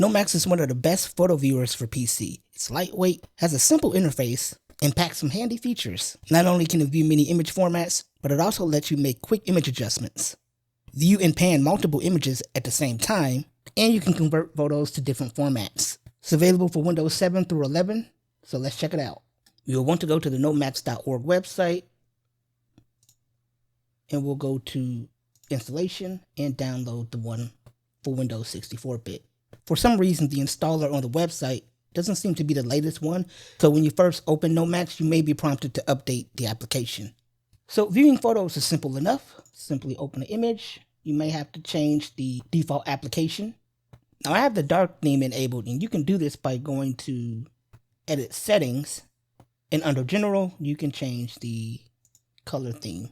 Nomacs is one of the best photo viewers for PC. It's lightweight, has a simple interface, and packs some handy features. Not only can it view many image formats, but it also lets you make quick image adjustments, view and pan multiple images at the same time, and you can convert photos to different formats. It's available for Windows 7 through 11, so let's check it out. You'll want to go to the nomacs.org website, and we'll go to installation and download the one for Windows 64-bit. For some reason, the installer on the website doesn't seem to be the latest one, so when you first open Nomacs, you may be prompted to update the application. So viewing photos is simple enough. Simply open an image. You may have to change the default application. Now I have the dark theme enabled, and you can do this by going to Edit Settings, and under General, you can change the color theme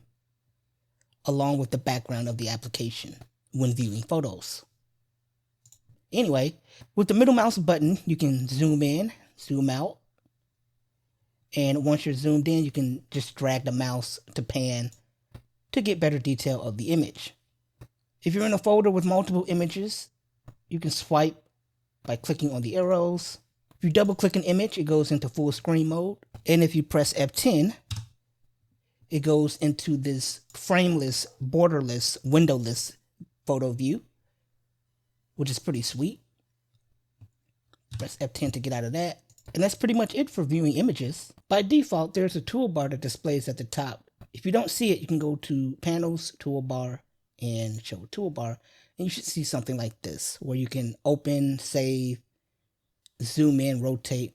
along with the background of the application when viewing photos. Anyway, with the middle mouse button, you can zoom in, zoom out, and once you're zoomed in, you can just drag the mouse to pan to get better detail of the image. If you're in a folder with multiple images, you can swipe by clicking on the arrows. If you double click an image, it goes into full screen mode, and if you press F10, it goes into this frameless, borderless, windowless photo view, which is pretty sweet. Press F10 to get out of that. And that's pretty much it for viewing images. By default, there's a toolbar that displays at the top. If you don't see it, you can go to Panels, Toolbar, and Show Toolbar, and you should see something like this, where you can open, save, zoom in, rotate,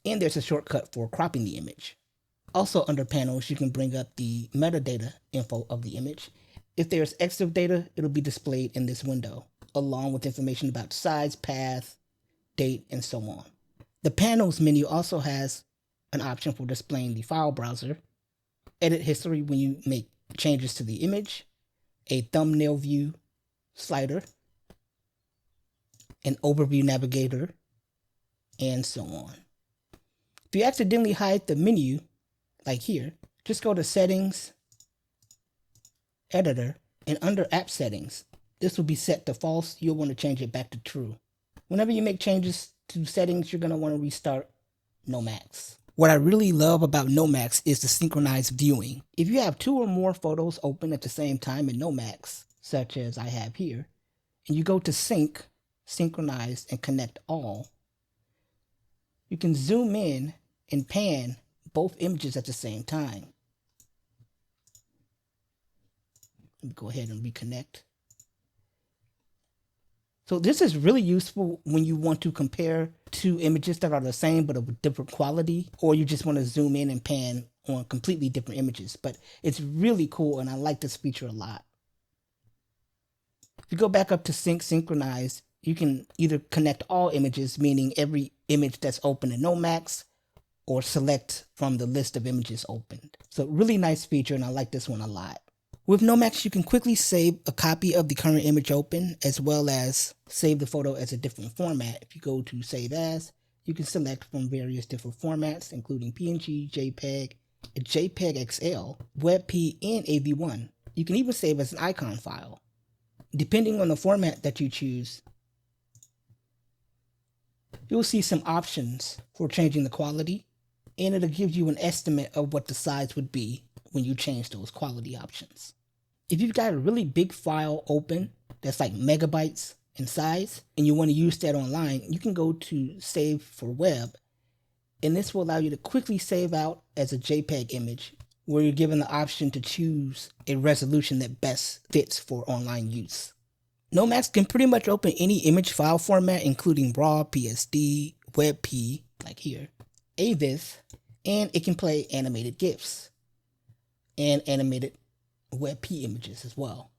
and there's a shortcut for cropping the image. Also under Panels, you can bring up the metadata info of the image. If there's EXIF data, it'll be displayed in this window, along with information about size, path, date, and so on. The Panels menu also has an option for displaying the file browser, edit history when you make changes to the image, a thumbnail view slider, an overview navigator, and so on. If you accidentally hide the menu, like here, just go to Settings, Editor, and under App Settings, this will be set to false. You'll want to change it back to true. Whenever you make changes to settings, you're going to want to restart Nomacs. What I really love about Nomacs is the Synchronize Viewing. If you have two or more photos open at the same time in Nomacs, such as I have here, and you go to Sync, Synchronize, and Connect All, you can zoom in and pan both images at the same time. Let me go ahead and reconnect. So this is really useful when you want to compare two images that are the same but of different quality, or you just want to zoom in and pan on completely different images. But it's really cool, and I like this feature a lot. If you go back up to Synchronize, you can either connect all images, meaning every image that's open in Nomacs, or select from the list of images opened. So really nice feature, and I like this one a lot. With Nomacs, you can quickly save a copy of the current image open, as well as save the photo as a different format. If you go to Save As, you can select from various different formats, including PNG, JPEG, JPEG XL, WebP, and AV1. You can even save as an icon file. Depending on the format that you choose, you'll see some options for changing the quality, and it'll give you an estimate of what the size would be when you change those quality options. If you've got a really big file open that's like megabytes in size, and you want to use that online, you can go to Save for Web, and this will allow you to quickly save out as a JPEG image, where you're given the option to choose a resolution that best fits for online use. Nomacs can pretty much open any image file format, including RAW, PSD, WebP, like here, AVIF, and it can play animated GIFs and animated WebP images as well.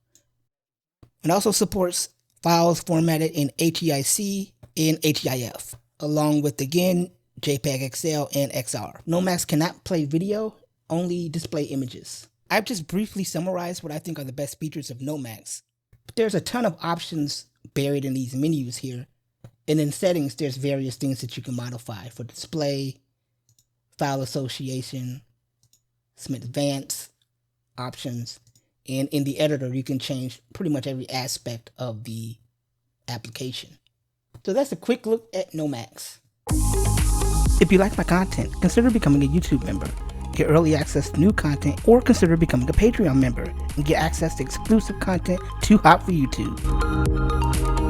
It also supports files formatted in HEIC and HEIF, along with, again, JPEG XL and XR. Nomacs cannot play video, only display images. I've just briefly summarized what I think are the best features of Nomacs, but there's a ton of options buried in these menus here, and in settings, there's various things that you can modify for display, file association, some advanced options, and in the editor, you can change pretty much every aspect of the application. So that's a quick look at nomacs. If you like my content, consider becoming a YouTube member. Get early access to new content, or consider becoming a Patreon member and get access to exclusive content too hot for YouTube.